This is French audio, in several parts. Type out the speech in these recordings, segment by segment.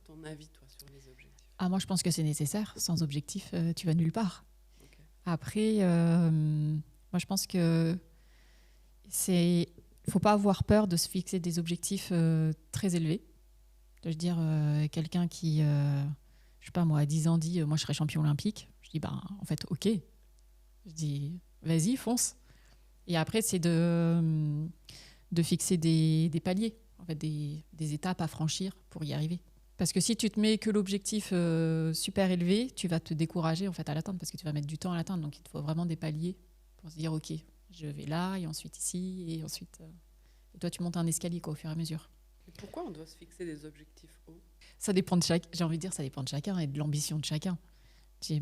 ton avis, toi, sur les objectifs? Ah, moi, je pense que c'est nécessaire. Sans objectif, tu vas nulle part. Ok. Après, moi, je pense que faut pas avoir peur de se fixer des objectifs très élevés. Je veux dire, quelqu'un qui, je sais pas moi, à 10 ans dit moi je serai champion olympique. Je dis ben en fait ok. Je dis vas-y fonce. Et après c'est de fixer des paliers, en fait des étapes à franchir pour y arriver. Parce que si tu te mets que l'objectif super élevé, tu vas te décourager en fait à l'atteindre parce que tu vas mettre du temps à l'atteindre. Donc il te faut vraiment des paliers pour se dire ok, je vais là et ensuite ici et ensuite. Et toi tu montes un escalier quoi, au fur et à mesure. Et pourquoi on doit se fixer des objectifs hauts? Ça dépend de j'ai envie de dire, ça dépend de chacun et de l'ambition de chacun. J'ai-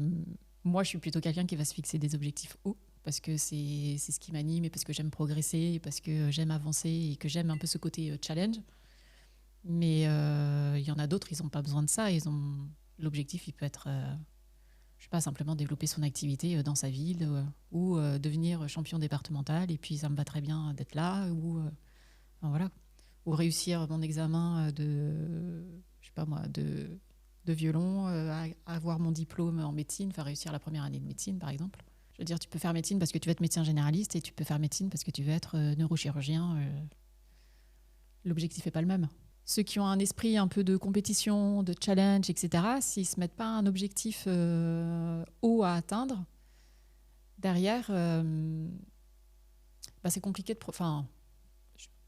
Moi, je suis plutôt quelqu'un qui va se fixer des objectifs hauts parce que c'est ce qui m'anime et parce que j'aime progresser, et parce que j'aime avancer et que j'aime un peu ce côté challenge. Mais il y en a d'autres, ils n'ont pas besoin de ça. L'objectif, il peut être, je sais pas, simplement développer son activité dans sa ville ou devenir champion départemental et puis ça me va très bien d'être là enfin, voilà. Ou réussir mon examen je sais pas moi, de violon, avoir mon diplôme en médecine, faire réussir la première année de médecine, par exemple. Je veux dire, tu peux faire médecine parce que tu veux être médecin généraliste et tu peux faire médecine parce que tu veux être neurochirurgien. L'objectif n'est pas le même. Ceux qui ont un esprit un peu de compétition, de challenge, etc., s'ils ne se mettent pas un objectif haut à atteindre, derrière, c'est compliqué de...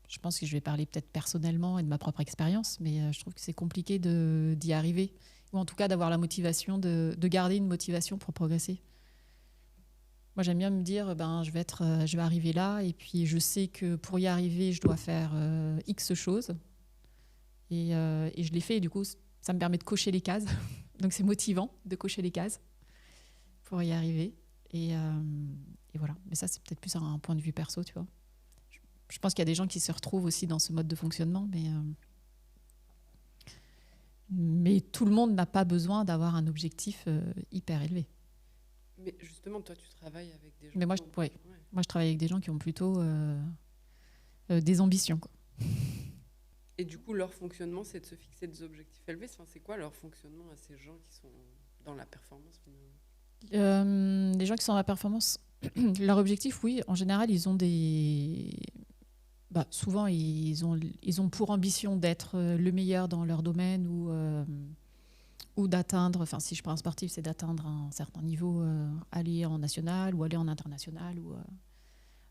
Je pense que je vais parler peut-être personnellement et de ma propre expérience, mais je trouve que c'est compliqué d'y arriver, ou en tout cas d'avoir la motivation, de garder une motivation pour progresser. Moi, j'aime bien me dire, je vais arriver là, et puis je sais que pour y arriver, je dois faire X choses, et je l'ai fait, et du coup, ça me permet de cocher les cases. Donc c'est motivant de cocher les cases pour y arriver, et voilà. Mais ça, c'est peut-être plus un point de vue perso, tu vois. Je pense qu'il y a des gens qui se retrouvent aussi dans ce mode de fonctionnement, mais tout le monde n'a pas besoin d'avoir un objectif hyper élevé. Mais justement, toi, tu travailles avec des gens. Mais moi, moi, je travaille avec des gens qui ont plutôt des ambitions, quoi. Et du coup, leur fonctionnement, c'est de se fixer des objectifs élevés. Enfin, c'est quoi leur fonctionnement à ces gens qui sont dans la performance finalement? Les gens qui sont dans la performance, leur objectif, oui, en général, ils ont souvent, ils ont pour ambition d'être le meilleur dans leur domaine ou d'atteindre, enfin, si je prends un sportif, c'est d'atteindre un certain niveau, aller en national ou aller en international.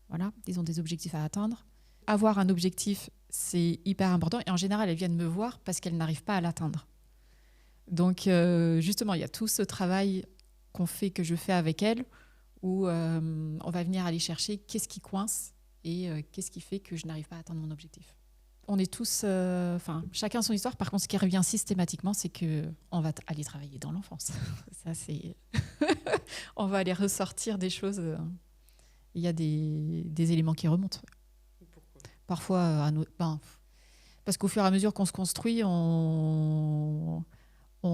Voilà, ils ont des objectifs à atteindre. Avoir un objectif, c'est hyper important. Et en général, elles viennent me voir parce qu'elles n'arrivent pas à l'atteindre. Donc, justement, il y a tout ce travail que je fais avec elles, où on va venir aller chercher qu'est-ce qui coince et qu'est-ce qui fait que je n'arrive pas à atteindre mon objectif. On est tous, chacun son histoire. Par contre, ce qui revient systématiquement, c'est qu'on va aller travailler dans l'enfance. Ça, c'est... on va aller ressortir des choses. Il y a des éléments qui remontent. Pourquoi? Parfois, parce qu'au fur et à mesure qu'on se construit, on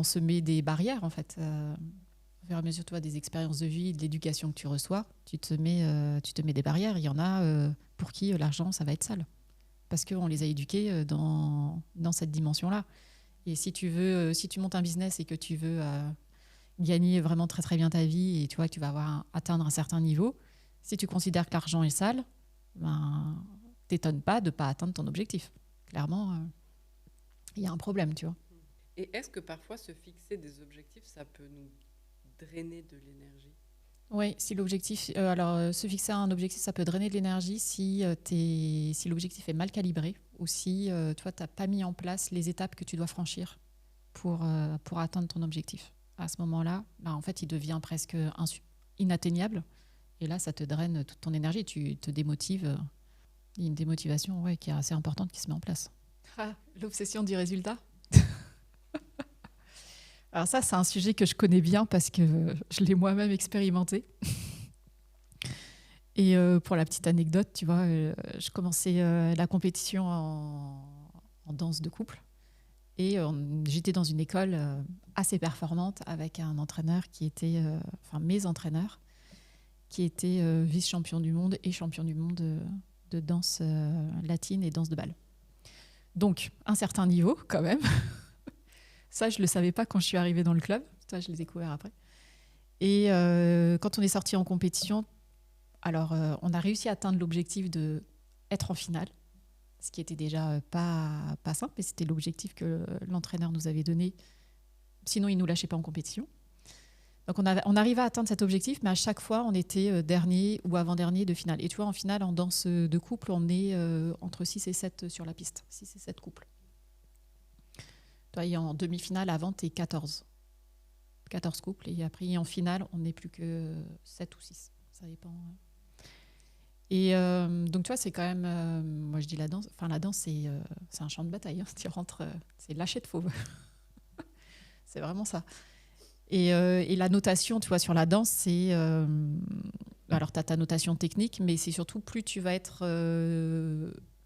se met des barrières, en fait. Au fur et à mesure, tu vois, des expériences de vie, de l'éducation que tu reçois, tu te mets des barrières. Il y en a pour qui l'argent, ça va être sale. Parce qu'on les a éduqués dans cette dimension-là. Et si tu montes un business et que tu veux gagner vraiment très très bien ta vie et tu vois que tu vas atteindre un certain niveau, si tu considères que l'argent est sale, t'étonnes pas de ne pas atteindre ton objectif. Clairement, il y a un problème, tu vois. Et est-ce que parfois se fixer des objectifs, ça peut nous drainer de l'énergie? Oui, si l'objectif, se fixer un objectif, ça peut drainer de l'énergie si l'objectif est mal calibré ou si tu n'as pas mis en place les étapes que tu dois franchir pour atteindre ton objectif. À ce moment-là, en fait, il devient presque inatteignable et là, ça te draine toute ton énergie, tu te démotives. Il y a une démotivation qui est assez importante qui se met en place. L'obsession du résultat. Alors ça, c'est un sujet que je connais bien parce que je l'ai moi-même expérimenté. Et pour la petite anecdote, tu vois, je commençais la compétition en danse de couple. Et j'étais dans une école assez performante avec un entraîneur qui était, mes entraîneurs, qui étaient vice-champion du monde et champion du monde de danse latine et danse de bal. Donc, un certain niveau quand même. Ça, je ne le savais pas quand je suis arrivée dans le club. Ça, je l'ai découvert après. Et quand on est sorti en compétition, alors on a réussi à atteindre l'objectif d'être en finale, ce qui était déjà pas simple, mais c'était l'objectif que l'entraîneur nous avait donné. Sinon, il ne nous lâchait pas en compétition. Donc on arrivait à atteindre cet objectif, mais à chaque fois, on était dernier ou avant-dernier de finale. Et tu vois, en finale, en danse de couple, on est entre 6 et 7 sur la piste. 6 et 7 couples. Toi, et en demi-finale, avant, tu es 14. 14 couples. Et après, en finale, on n'est plus que 7 ou 6. Ça dépend. Et donc, tu vois, c'est quand même... moi, je dis la danse, c'est un champ de bataille. Hein. Tu rentres, c'est lâcher de fauve. C'est vraiment ça. Et la notation, tu vois, sur la danse, c'est... alors, tu as ta notation technique, mais c'est surtout plus tu vas être...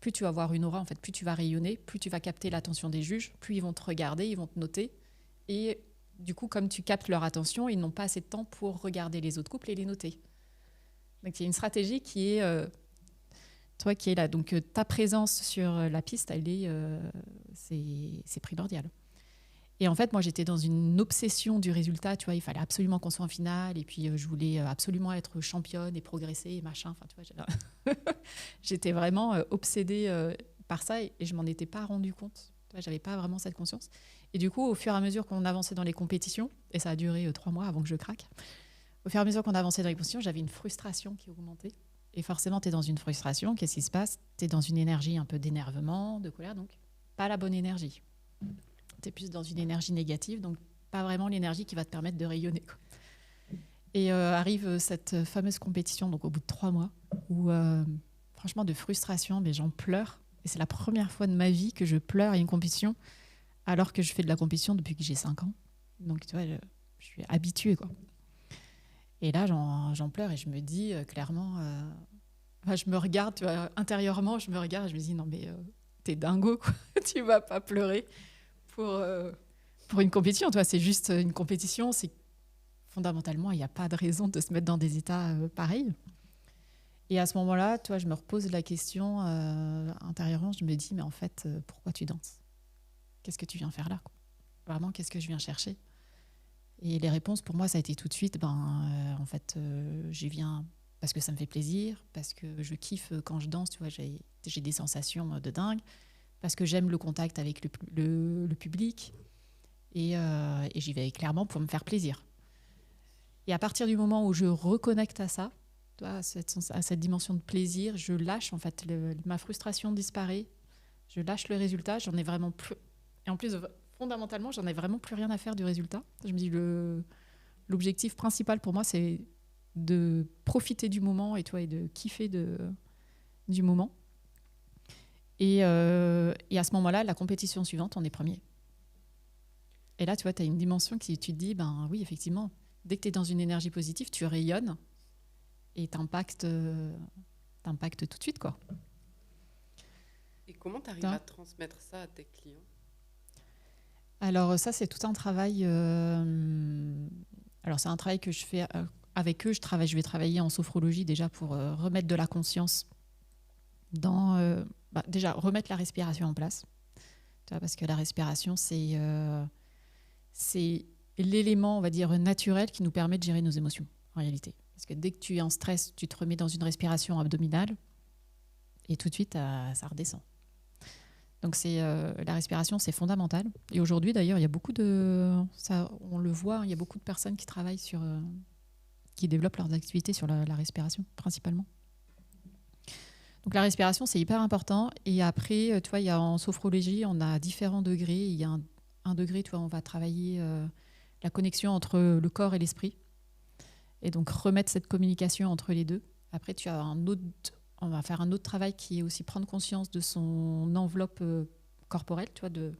plus tu vas avoir une aura, en fait, plus tu vas rayonner, plus tu vas capter l'attention des juges, plus ils vont te regarder, ils vont te noter. Et du coup, comme tu captes leur attention, ils n'ont pas assez de temps pour regarder les autres couples et les noter. Donc, il y a une stratégie qui est... toi qui es là. Donc, ta présence sur la piste, c'est primordial. Et en fait, moi, j'étais dans une obsession du résultat. Tu vois, il fallait absolument qu'on soit en finale. Et puis, je voulais absolument être championne et progresser et machin. Enfin, tu vois, j'étais vraiment obsédée par ça et je m'en étais pas rendu compte. Tu vois, j'avais pas vraiment cette conscience. Et du coup, au fur et à mesure qu'on avançait dans les compétitions, et ça a duré 3 mois avant que je craque, au fur et à mesure qu'on avançait dans les compétitions, j'avais une frustration qui augmentait. Et forcément, tu es dans une frustration. Qu'est-ce qui se passe? Tu es dans une énergie un peu d'énervement, de colère, donc pas la bonne énergie. Tu es plus dans une énergie négative, donc pas vraiment l'énergie qui va te permettre de rayonner, quoi. Et arrive cette fameuse compétition, donc au bout de 3 mois, où franchement de frustration, mais j'en pleure. Et c'est la première fois de ma vie que je pleure à une compétition, alors que je fais de la compétition depuis que j'ai 5 ans. Donc tu vois, je suis habituée, quoi. Et là, j'en pleure et je me dis clairement... je me regarde, tu vois, intérieurement, je me regarde et je me dis, non mais t'es dingo, quoi. Tu vas pas pleurer pour une compétition. Tu vois, c'est juste une compétition. C'est fondamentalement, il n'y a pas de raison de se mettre dans des états pareils. Et à ce moment-là, tu vois, je me repose la question intérieurement. Je me dis, mais en fait, pourquoi tu danses? Qu'est-ce que tu viens faire là, quoi? Vraiment, qu'est-ce que je viens chercher? Et les réponses, pour moi, ça a été tout de suite, en fait, j'y viens parce que ça me fait plaisir, parce que je kiffe quand je danse, tu vois, j'ai des sensations de dingue, parce que j'aime le contact avec le public, et j'y vais clairement pour me faire plaisir. Et à partir du moment où je reconnecte à ça, tu vois, à cette dimension de plaisir, je lâche, en fait, ma frustration disparaît, je lâche le résultat, j'en ai vraiment plus... Et en plus, fondamentalement, j'en ai vraiment plus rien à faire du résultat. Je me dis, l'objectif principal pour moi, c'est de profiter du moment et de kiffer du moment. Et à ce moment-là, la compétition suivante, on est premier. Et là, tu vois, tu as une dimension qui, tu te dis, ben oui, effectivement, dès que tu es dans une énergie positive, tu rayonnes et t'impactes tout de suite, quoi. Et comment tu arrives à transmettre ça à tes clients? Alors ça, c'est tout un travail. Alors c'est un travail que je fais avec eux. Je vais travailler en sophrologie déjà pour remettre de la conscience dans... déjà, remettre la respiration en place. Tu vois, parce que la respiration, c'est l'élément, on va dire, naturel qui nous permet de gérer nos émotions, en réalité. Parce que dès que tu es en stress, tu te remets dans une respiration abdominale et tout de suite, ça redescend. Donc la respiration, c'est fondamental. Et aujourd'hui, d'ailleurs, il y a beaucoup on le voit, il y a beaucoup de personnes qui travaillent qui développent leurs activités sur la respiration, principalement. Donc la respiration, c'est hyper important. Et après, tu vois, en sophrologie, on a différents degrés. Il y a un degré, tu vois, on va travailler la connexion entre le corps et l'esprit. Et donc remettre cette communication entre les deux. Après, tu as on va faire un autre travail qui est aussi prendre conscience de son enveloppe corporelle, tu vois, de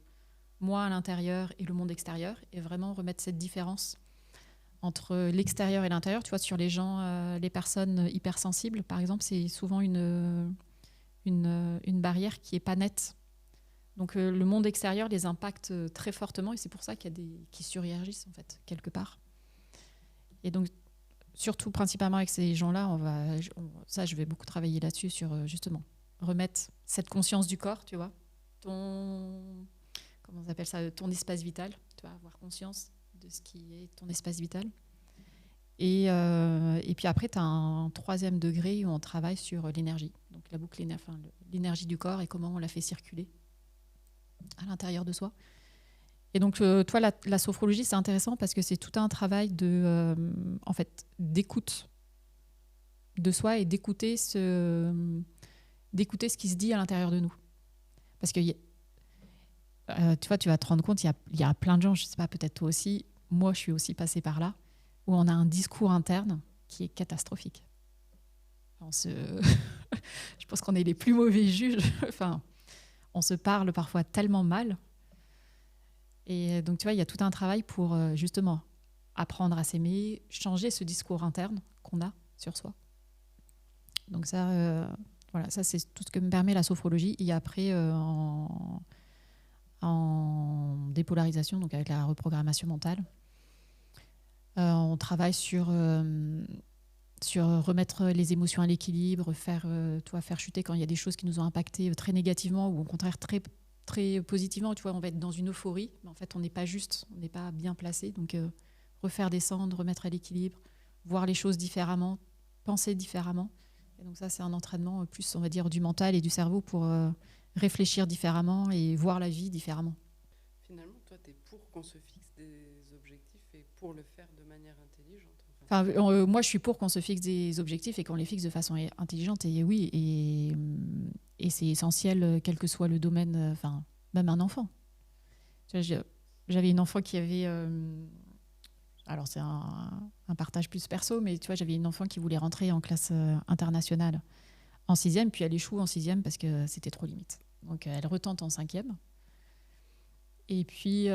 moi à l'intérieur et le monde extérieur, et vraiment remettre cette différence entre l'extérieur et l'intérieur. Tu vois, sur les gens, les personnes hypersensibles, par exemple, c'est souvent une barrière qui n'est pas nette. Donc le monde extérieur les impacte très fortement, et c'est pour ça qu'il y a qui surréagissent, en fait, quelque part. Et donc, surtout, principalement avec ces gens-là, je vais beaucoup travailler là-dessus, sur justement remettre cette conscience du corps, tu vois, comment on appelle ça, ton espace vital, tu vas avoir conscience de ce qui est ton espace vital. Et puis après, tu as un 3e degré où on travaille sur l'énergie. Donc la boucle, l'énergie du corps et comment on la fait circuler à l'intérieur de soi. Et donc, toi, la sophrologie, c'est intéressant parce que c'est tout un travail d'écoute de soi et d'écouter ce qui se dit à l'intérieur de nous. Parce que, tu vois, tu vas te rendre compte, il y a plein de gens, je ne sais pas, peut-être toi aussi, moi, je suis aussi passée par là, où on a un discours interne qui est catastrophique. Je pense qu'on est les plus mauvais juges. Enfin, on se parle parfois tellement mal. Et donc, tu vois, il y a tout un travail pour justement apprendre à s'aimer, changer ce discours interne qu'on a sur soi. Donc ça, voilà, ça c'est tout ce que me permet la sophrologie. Et après, en dépolarisation, donc avec la reprogrammation mentale, on travaille sur remettre les émotions à l'équilibre, faire chuter quand il y a des choses qui nous ont impacté très négativement ou au contraire très, très positivement. Tu vois, on va être dans une euphorie, mais en fait, on n'est pas juste, on n'est pas bien placé. Donc, refaire descendre, remettre à l'équilibre, voir les choses différemment, penser différemment. Et donc ça, c'est un entraînement plus, on va dire, du mental et du cerveau pour réfléchir différemment et voir la vie différemment. Finalement, toi, tu es pour qu'on se fixe des objectifs et pour le faire de manière intelligente. Enfin, moi, je suis pour qu'on se fixe des objectifs et qu'on les fixe de façon intelligente. Et oui, et c'est essentiel, quel que soit le domaine, enfin, même un enfant. J'avais une enfant qui avait... alors, c'est un partage plus perso, mais tu vois, j'avais une enfant qui voulait rentrer en classe internationale en 6e, puis elle échoue en 6e parce que c'était trop limite. Donc, elle retente en 5e. Et puis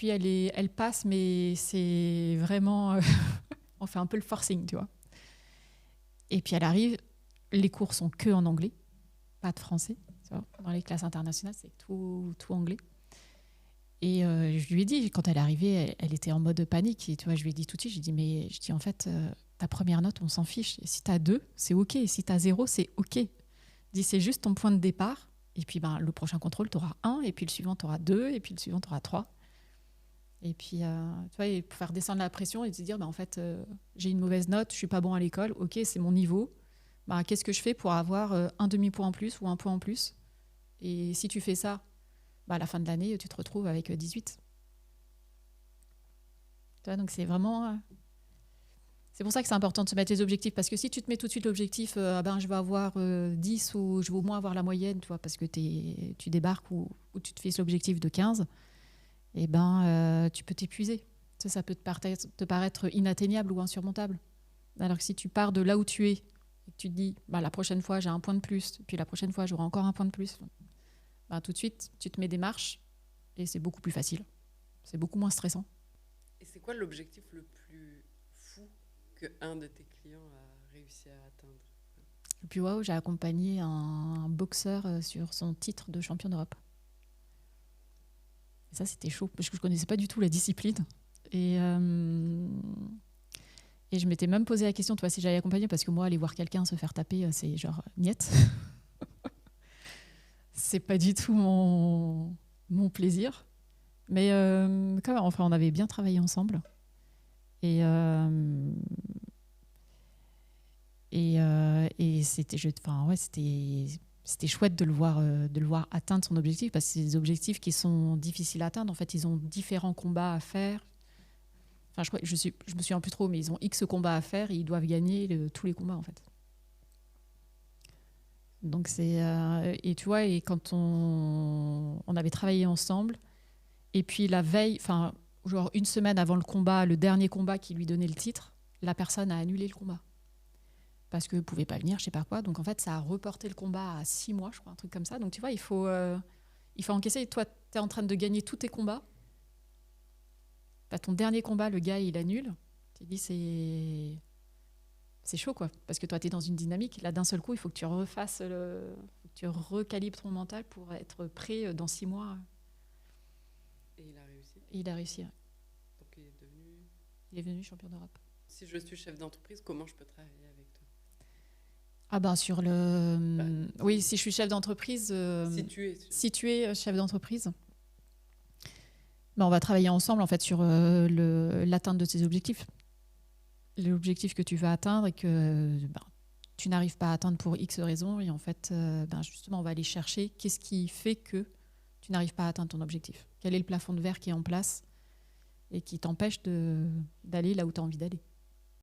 elle passe, mais c'est vraiment... on fait un peu le forcing, tu vois. Et puis elle arrive, les cours sont que en anglais, pas de français. Tu vois. Dans les classes internationales, c'est tout anglais. Et je lui ai dit, quand elle est arrivée, elle était en mode panique. Et tu vois, je lui ai dit tout de suite, en fait, ta première note, on s'en fiche. Et si tu as 2, c'est OK. Et si tu as 0, c'est OK. Je dis, c'est juste ton point de départ. Et puis le prochain contrôle, tu auras 1. Et puis le suivant, tu auras 2. Et puis le suivant, tu auras 3. Et puis, tu vois, et pour faire descendre la pression et se dire, en fait, j'ai une mauvaise note, je suis pas bon à l'école, ok, c'est mon niveau. Qu'est-ce que je fais pour avoir un demi-point en plus ou un point en plus? Et si tu fais ça, à la fin de l'année, tu te retrouves avec 18. Tu vois, donc c'est vraiment... c'est pour ça que c'est important de se mettre les objectifs. Parce que si tu te mets tout de suite l'objectif, je vais avoir 10 ou je vais au moins avoir la moyenne, tu vois, parce que tu débarques ou tu te fixes l'objectif de 15, et tu peux t'épuiser. Ça peut te paraître inatteignable ou insurmontable. Alors que si tu pars de là où tu es et que tu te dis, la prochaine fois, j'ai un point de plus, puis la prochaine fois, j'aurai encore un point de plus, tout de suite, tu te mets des marches et c'est beaucoup plus facile. C'est beaucoup moins stressant. Et c'est quoi l'objectif le plus fou qu'un de tes clients a réussi à atteindre? Le plus waouh, j'ai accompagné un boxeur sur son titre de champion d'Europe. Et ça, c'était chaud, parce que je ne connaissais pas du tout la discipline. Et je m'étais même posé la question, toi, si j'allais accompagner, parce que moi, aller voir quelqu'un se faire taper, c'est genre, niette. C'est pas du tout mon plaisir. Mais quand même, enfin, on avait bien travaillé ensemble. Et c'était chouette de le voir atteindre son objectif, parce que c'est des objectifs qui sont difficiles à atteindre. En fait, ils ont différents combats à faire. Enfin, je me souviens plus trop, mais ils ont X combats à faire et ils doivent gagner tous les combats, en fait. Donc et tu vois, et quand on avait travaillé ensemble, et puis la veille, enfin, genre une semaine avant le combat, le dernier combat qui lui donnait le titre, la personne a annulé le combat. Parce qu'elle ne pouvait pas venir, je sais pas quoi. Donc en fait, ça a reporté le combat à 6 mois, je crois, un truc comme ça. Donc tu vois, il faut encaisser. Toi, tu es en train de gagner tous tes combats. Ton dernier combat, le gars, il annule. Tu te dis, c'est chaud, quoi. Parce que toi, tu es dans une dynamique. Là, d'un seul coup, il faut que tu refasses tu recalibres ton mental pour être prêt dans 6 mois. Et il a réussi. Et il a réussi. Ouais. Donc il est devenu champion d'Europe. Si je suis chef d'entreprise, comment je peux travailler avec toi? Sur le... oui, si je suis chef d'entreprise... si tu es chef d'entreprise... On va travailler ensemble en fait sur l'atteinte de ces objectifs. L'objectif que tu veux atteindre et que tu n'arrives pas à atteindre pour X raisons. Et en fait, justement, on va aller chercher qu'est-ce qui fait que tu n'arrives pas à atteindre ton objectif. Quel est le plafond de verre qui est en place et qui t'empêche d'aller là où tu as envie d'aller.